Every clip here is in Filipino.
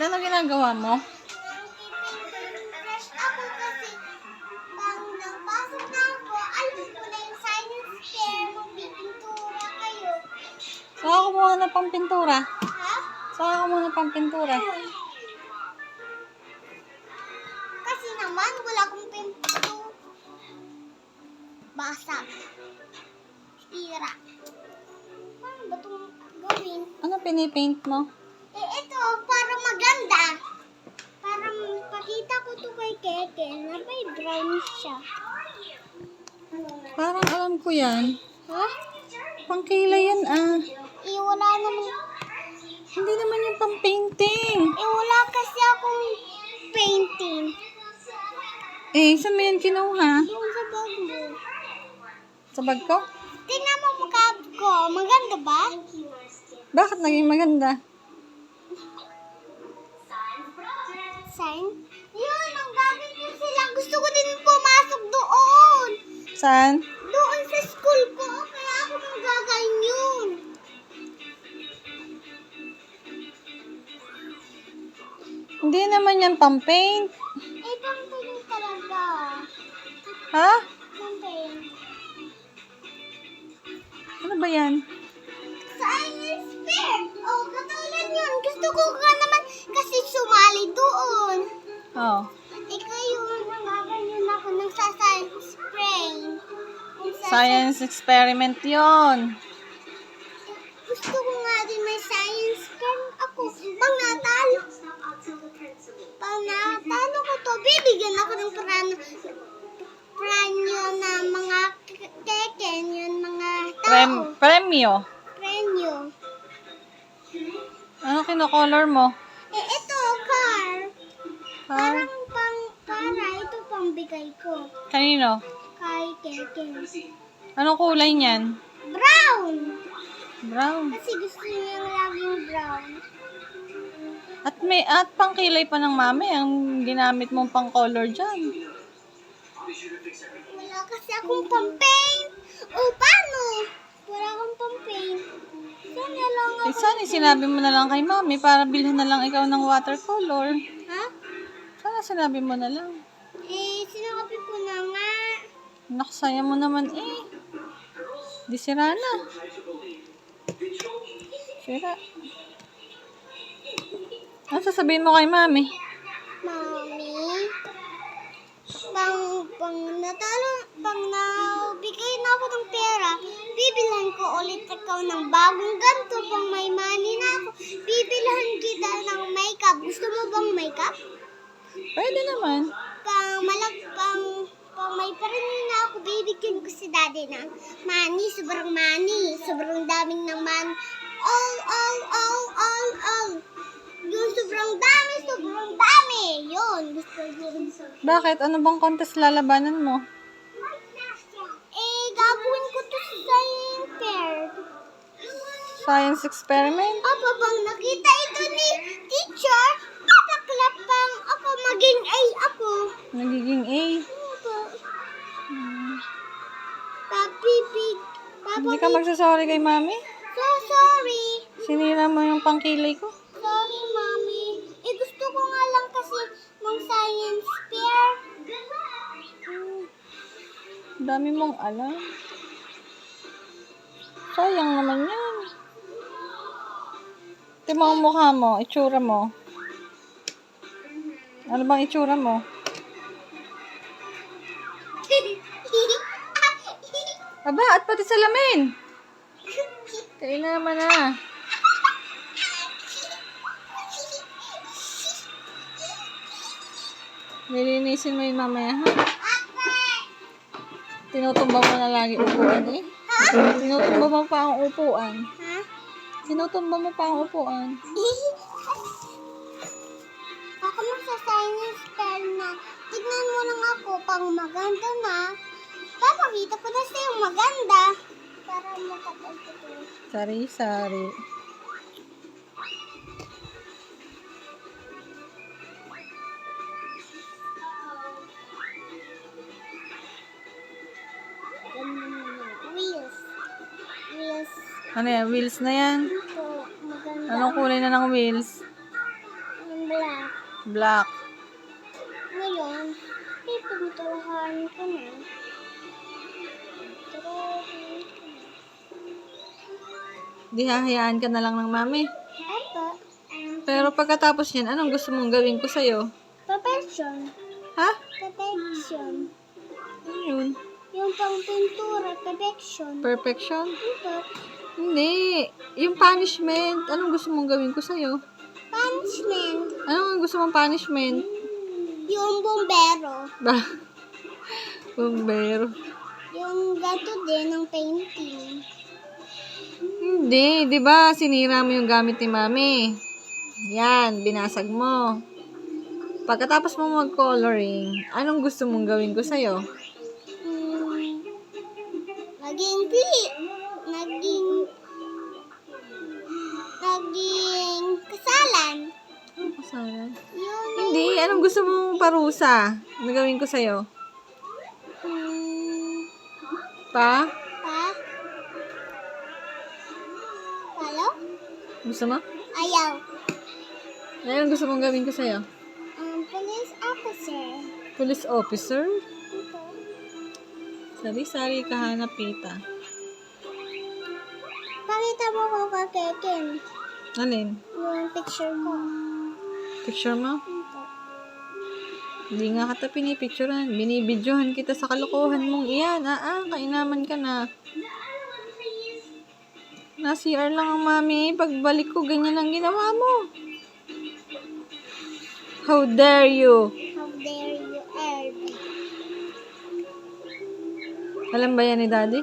Ano ginagawa mo? Fresh ako kasi pang napasok na ako, alam ko na yung science fair, magpipintura kayo. Saka ako muna ng pampintura. Ha? Saka ako muna ng pampintura. Kasi naman, wala akong pinto. Basag. Tira. Paano ba itong gawin? Ano pinipaint mo? Ito, para maganda. Para pakita ko to kay Keke na may brown siya. Parang alam ko yan. Ha? Pangkilay yan ah. Wala naman. Hindi naman yung pang-painting. Wala kasi akong painting. Saan mo yan kinuha? Yung sa bag mo. Sa bag ko? Tingnan mo mukha ko. Maganda ba? Bakit naging maganda? Sign? Yun, ang gagawin sila. Gusto ko din pumasok doon. Saan? Doon sa school ko. Kaya ako nang gagawin yun. Hindi naman yan pang-paint. Pang-paint talaga. Ha? Pang-paint. Ano ba yan? Science fair. Oh, katulad yun. Gusto ko ka naman kasi sumali doon. Oh. Yun, nanggaganyan ako ng sa science spray. Science experiment yon. Gusto ko nga din may science fair ako. Pag natalo ko to, bibigyan ako ng pranyo na mga keken, yun mga tao. Premyo. Prenyo. Ano kino-color mo? Ito, car. Car? Para ito pang bigay ko. Kanino? Kay keken. Anong kulay niyan? Brown. Brown. Kasi gusto niya laging brown. At pangkilay pa ng mami ang ginamit mong pang-color dyan. Wala kasi akong pang-paint. O, paano? Wala akong pang-paint. Sana lang ako. Sana sinabi mo na lang kay mami para bilhin na lang ikaw ng watercolor. Ha? Sana sinabi mo na lang. Sinabi ko na nga. Naksaya mo naman Di sira na. Sira. Ano sasabihin mo kay mami? Mami, pang nabigay na ako ng pera, bibilhan ko ulit ikaw ng bagong ganito, pang may money na ako, bibilhan kita ng makeup. Gusto mo bang makeup? Pwede naman. Pang may parin na ako, bibigyan ko si daddy ng money, sobrang daming ng money. All. Yung sobrang dami. Yun, gusto yun. Bakit? Ano bang contest lalabanan mo? Gagawin ko to sa science fair. Science experiment? Bang nakita ito ni teacher, papaklap pang ako maging A ako. Nagiging A. Hindi ka magsasorry kay mami? So sorry. Sinira mo yung pangkilay ko? Sorry, Mami. Gusto ko nga lang kasi ng science fair. Dami mong alam. Sayang naman yan. Ito mo ang mukha mo, itsura mo. Ano bang itsura mo? Aba, at pati salamin. Kaya naman na. Nilinisin mo yung mamaya, ha? Tinutumba mo na lagi upuan, Tinutumba mo pa ang upuan. Ha? Tinutumba mo pa ang upuan. Ako sa science fair na. Tignan mo lang ako pang maganda na. Papakita ko na sa'yo maganda. Para makapal ko to. Sari-sari. Wheels. Ano yan? Wheels na yan? Ito, maganda. Anong kulay na ng wheels? Black. Black. Ngayon, pipinturahan ko na. Di hahayaan ka na lang ng mami. Eto, Pero pagkatapos yan, anong gusto mong gawin ko sa'yo? perfection. Ha? Perfection. Ano yun? Yung pang pintura, perfection. Perfection? Ito, Hindi. Yung punishment, anong gusto mong gawin ko sa'yo? punishment. Anong gusto mong punishment? Yung bombero. Ba? Bombero. Yung gato din ng painting. Hindi, di ba sinira mo yung gamit ni mami? Yan, binasag mo. Pagkatapos mo mag-coloring, anong gusto mong gawin ko sa'yo? Naging kasalan. Kasalan? Yun, Hindi, anong gusto mong parusa na gawin ko sa'yo? Pa? pa? Talo? Gusto mo? Ayaw. Anong gusto mong gawin ko sa'yo? Police officer. Police officer? Ito. Sari-sari kahanap kita. Pakita mo ko kay Kim. Alin? Yung picture ko. Picture mo? Ito. Hindi nga kita pinipicturean. Binibidyohan kita sa kalokohan mong iyan. Kainaman ka na. Na-CR lang ang mami. Pagbalik ko, ganyan ang ginawa mo. How dare you? How dare you, Erby? Alam ba yan ni Daddy?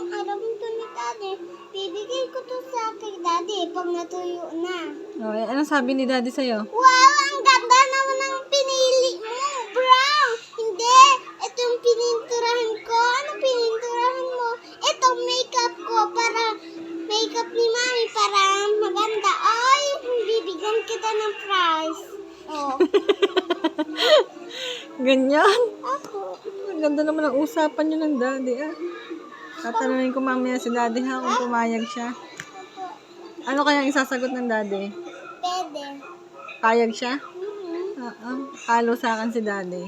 Alam mo to ni Daddy. Bibigay ko to sa kay Daddy pag natuyo na. Okay, anong sabi ni Daddy sa'yo? Wow, ang ganda naman ng pinili mo, brown. Hindi, ito yung pininturahan ko. Anong pininturahan mo? Ito, makeup ko para makeup ni Mami para maganda. Ay, bibigyan kita ng prize. Oh, Ganyan? ako. Ang ganda naman ang usapan niyo ng Daddy, Tatanungin ko mamaya si Daddy, kung pumayag siya. Ano kaya ang isasagot ng Daddy? Pwede. Payag siya? Mhm. Halo sa akin si Daddy.